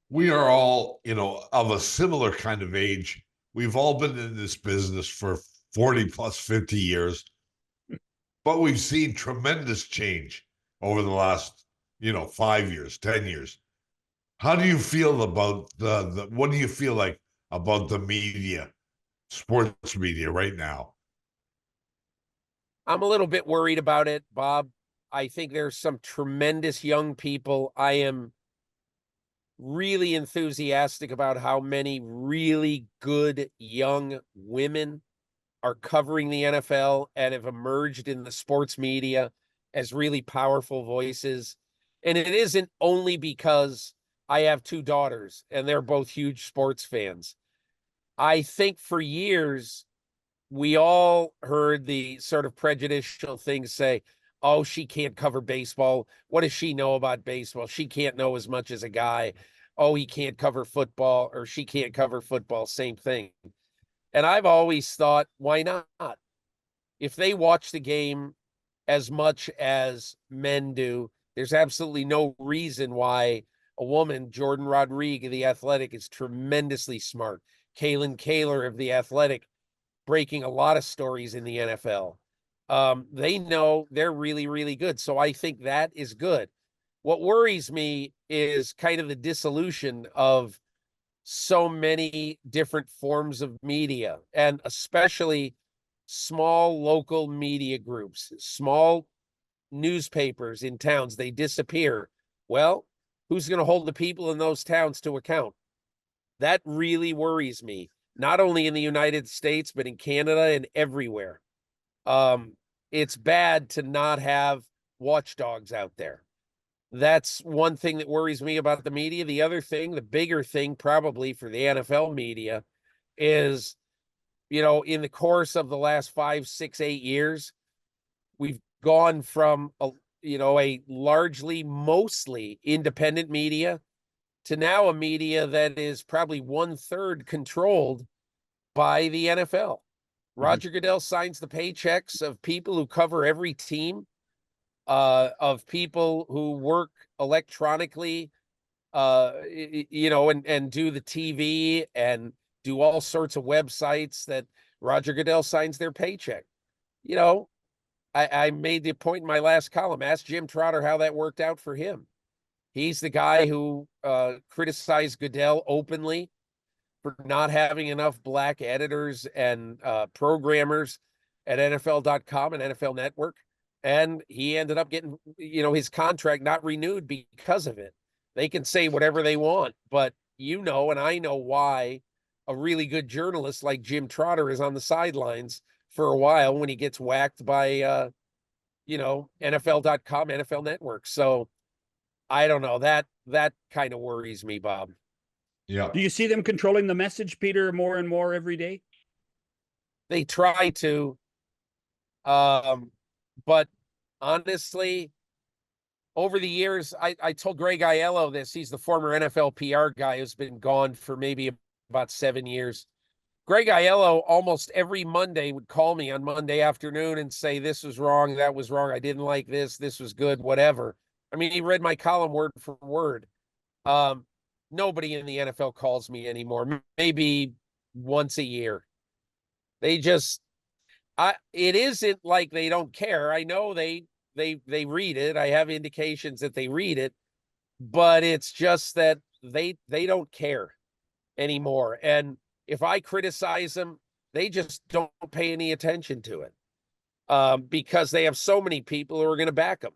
we are all, of a similar kind of age. We've all been in this business for 40 plus 50 years, but we've seen tremendous change over the last, 5 years, 10 years. How do you feel about what do you feel like about the media, sports media right now? I'm a little bit worried about it, Bob. I think there's some tremendous young people. I am really enthusiastic about how many really good young women are covering the NFL and have emerged in the sports media as really powerful voices. And it isn't only because I have two daughters and they're both huge sports fans. I think for years, we all heard the sort of prejudicial things say, oh, she can't cover baseball. What does she know about baseball? She can't know as much as a guy. Oh, he can't cover football, or she can't cover football. Same thing. And I've always thought, why not? If they watch the game as much as men do, there's absolutely no reason why a woman, Jordan Rodriguez of The Athletic, is tremendously smart. Kaylin Kaler of The Athletic, breaking a lot of stories in the NFL. They know they're really, really good. So I think that is good. What worries me is kind of the dissolution of so many different forms of media, and especially small local media groups, small newspapers in towns. They disappear. Well, who's going to hold the people in those towns to account? That really worries me, not only in the United States, but in Canada and everywhere. Um, it's bad to not have watchdogs out there. That's one thing that worries me about the media. The other thing, the bigger thing probably for the NFL media is, in the course of the last 5, 6, 8 years, we've gone from a largely mostly independent media to now a media that is probably 1/3 controlled by the NFL. Mhm. Roger Goodell signs the paychecks of people who cover every team, of people who work electronically, and do the TV and do all sorts of websites that Roger Goodell signs their paycheck. You know, I made the point in my last column. Ask Jim Trotter how that worked out for him. He's the guy who criticized Goodell openly for not having enough black editors and programmers at NFL.com and NFL Network. And he ended up getting, his contract not renewed because of it. They can say whatever they want, but and I know why a really good journalist like Jim Trotter is on the sidelines for a while when he gets whacked by, NFL.com, NFL Network. So I don't know. That kind of worries me, Bob. Yeah. Do you see them controlling the message, Peter, more and more every day? They try to, but honestly, over the years, I told Greg Aiello this. He's the former NFL PR guy who's been gone for maybe about 7 years. Greg Aiello almost every Monday would call me on Monday afternoon and say, this was wrong, that was wrong, I didn't like this was good, whatever. I mean, he read my column word for word. Um, Nobody in the NFL calls me anymore, maybe once a year. They just it isn't like they don't care. I know they read it. I have indications that they read it, but it's just that they don't care anymore. And if I criticize them, they just don't pay any attention to it, because they have so many people who are going to back them.